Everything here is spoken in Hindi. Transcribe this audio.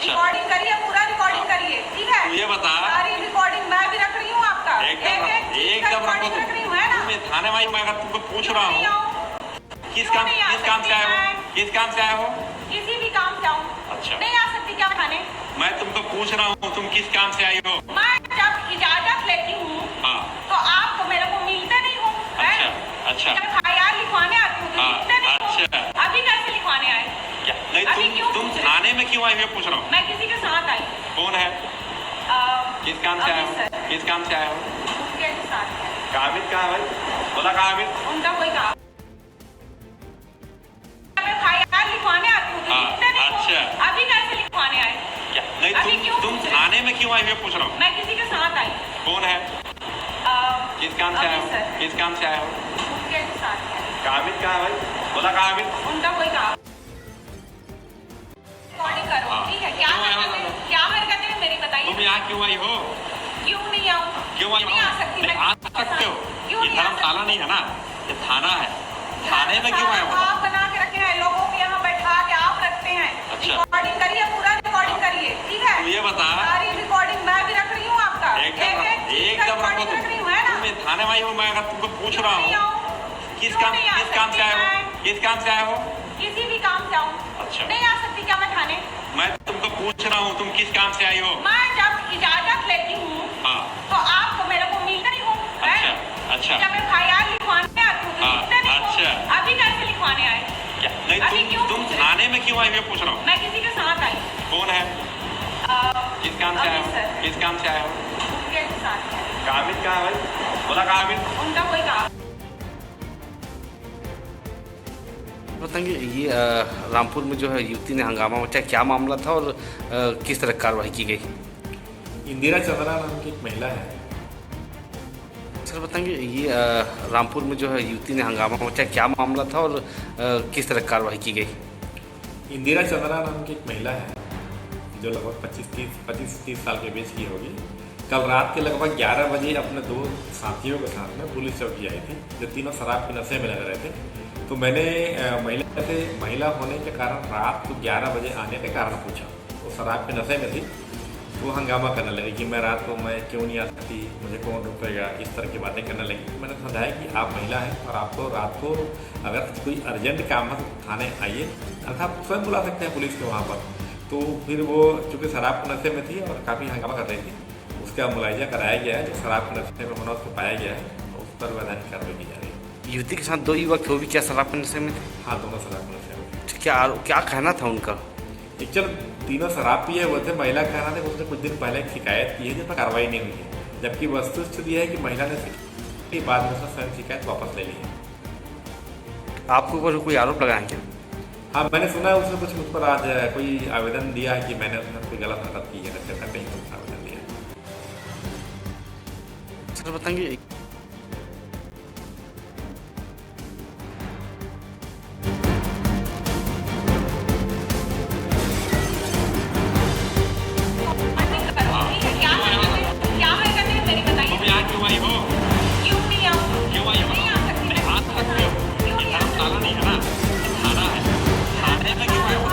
अच्छा। रिकॉर्डिंग करिए, पूरा रिकॉर्डिंग करिए, ठीक है। ये बता, सारी रिकॉर्डिंग मैं भी रख रही हूँ आपका, एकदम रखो रख रही हूँ, है ना। मैं थाने में मैं अगर तुमको पूछ रहा नहीं हूँ आऊं? किस क्यों काम नहीं आ किस काम से सकती आए हो, मैं? किस काम से आए हो? किसी भी काम से आऊं? अच्छा। नहीं आ सकती क्या खाने? मैं तुमको पूछ रहा हूँ तुम किस काम से आई हो? मैं जब इजाजत लेती हूँ हाँ। तो आप तो मेरे को मिलते नहीं हो, है अच्छा ना? अच्छा जब FIR लिखवाने आती हूँ तो हाँ, मिलते नहीं हो। अच्छा। अभी कैसे लिखवाने आए? क्या नहीं अभी क्यों तुम पूछ रहे? थाने में क्यों आई हुई पूछ रहा हूँ? मैं किसी के साथ आई। कौन है? किस काम से आए हो? अमृतसर। किस काम से आए हो? उनके साथ आई। काबिल कहाँ है भाई? बोला काबिल? उनका कोई काम। जब FIR लिखवाने आती हूँ तो हाँ, मिलते नहीं हो। अच्छा। अभी कैसे लिखवाने आए? क्या नहीं अभी क्यों तुम पूछ रहे? थाने में क्यों आई हुई पूछ रहा हूँ? मैं किसी के साथ आई। कौन है? किस काम से आए हो? अमृतसर। किस काम से आए हो? उनके साथ आई। काबिल कहाँ है भाई? बोला काबिल? उनका कोई काम। रिकॉर्डिंग करो, हाँ। ठीक है। क्या हरकतें मेरी बताइए। तुम यहाँ क्यों आई हो? क्यों नहीं आऊं? क्यों आई हो? नहीं आ सकती मैं। आ सकते हो। क्यों ये नहीं आ धर्मशाला सकती? नहीं है ना, ये थाना है। थाने में क्यों आए हो? आप बना के रखे हैं, लोगों को यहाँ बैठा के आप रखते हैं। अच्छा। रिकॉर्डिंग करिए, पूरा रिकॉर्डिंग करिए, ठीक है। ये बता, सारी रिकॉर्डिंग मैं भी रख रही हूँ आपका, एकदम रखो रख रही हूँ, है ना। मैं थाने में आई हूँ मैं अगर तुमको पूछ रहा नहीं हूँ आऊं? किस क्यों काम नहीं आ किस काम से सकती आए हो? मैं? किस काम से आए हो? किसी भी काम से आऊं? अच्छा। नहीं आ सकती क्या मैं थाने? मैं तुमको पूछ रहा हूँ तुम किस काम से आई हो? मैं जब इजाजत लेती हूँ हाँ। तो आप तो मेरे को मिलते नहीं हो, है अच्छा ना। अच्छा जब FIR लिखवाने आती हूँ तो हाँ, मिलते नहीं हो। अच्छा। अभी कैसे लिखवाने आए? क्या अभी नहीं क्यों तुम पूछ रहे? थाने में क्यों आई हुई पूछ रहा हूँ? मैं किसी के साथ आई। कौन है? किस काम से आए हो? अमृतसर। किस काम से आए हो? उनके साथ आई। काबिल कहाँ है भाई? बोला काबिल? उनका कोई काम। बताएंगे ये रामपुर में जो है युवती ने हंगामा मचाया, क्या मामला था और किस तरह कार्रवाई की गई? इंदिरा चंद्रा नाम की एक महिला है। सर बताएंगे ये रामपुर में जो है युवती ने हंगामा मचाया, क्या मामला था और किस तरह कार्रवाई की गई? इंदिरा चंद्रा नाम की एक महिला है जो लगभग 25-30 साल के बीच की होगी। कल रात के लगभग 11 बजे अपने दो साथियों के साथ में पुलिस चौकी आई थी, जो तीनों शराब के नशे में लग रहे थे। तो मैंने महिला होने के कारण रात को 11 बजे आने के कारण पूछा। वो शराब के नशे में थी, वो हंगामा करने लगी कि मैं रात को मैं क्यों नहीं आ सकती, मुझे कौन रोकेगा, इस तरह की बातें करने लगी। मैंने समझाया कि आप महिला हैं और आपको रात को अगर कोई अर्जेंट काम है तो थाने आइए, अर्थात आप स्वयं बुला सकते हैं पुलिस को वहाँ पर। तो फिर वो चूँकि शराब के नशे में थी और काफ़ी हंगामा कर रही थी, उसका मुलायजा कराया गया है। जो शराब के नशे में होना उसको पाया गया है, तो उस पर वैधानिक कार्रवाई की जा रही है। युवती के साथ दो युवक थे, वो भी क्या शराब के नशे में थे? हाँ, दोनों शराब के नशे में थे। अच्छा, क्या कहना था उनका? एक्चुअल तीनों शराब पिए हुए थे। महिला का कहना था कि उसने कुछ दिन पहले एक शिकायत की है जिस पर कार्रवाई नहीं हुई है, जबकि वस्तुस्थिति है कि महिला ने बाद में उसने स्वयं शिकायत वापस ले ली है। आपको कोई आरोप लगाए क्या? हाँ, मैंने सुना है उसने कुछ मुझ पर आज कोई आवेदन दिया है कि मैंने उसने कोई गलत हरकत की है, नशे का कहीं कुछ आवेदन दिया है। सर बताएंगे क्या हरकतें मेरी बताइए। तुम यहाँ क्यों आई हो? क्यों नहीं आऊं? क्यों आई हो? नहीं आ सकती मैं। आ सकते हो। क्यों ये नहीं आ धर्मशाला नहीं है ना, ये थाना है। थाने में क्यों आए हो?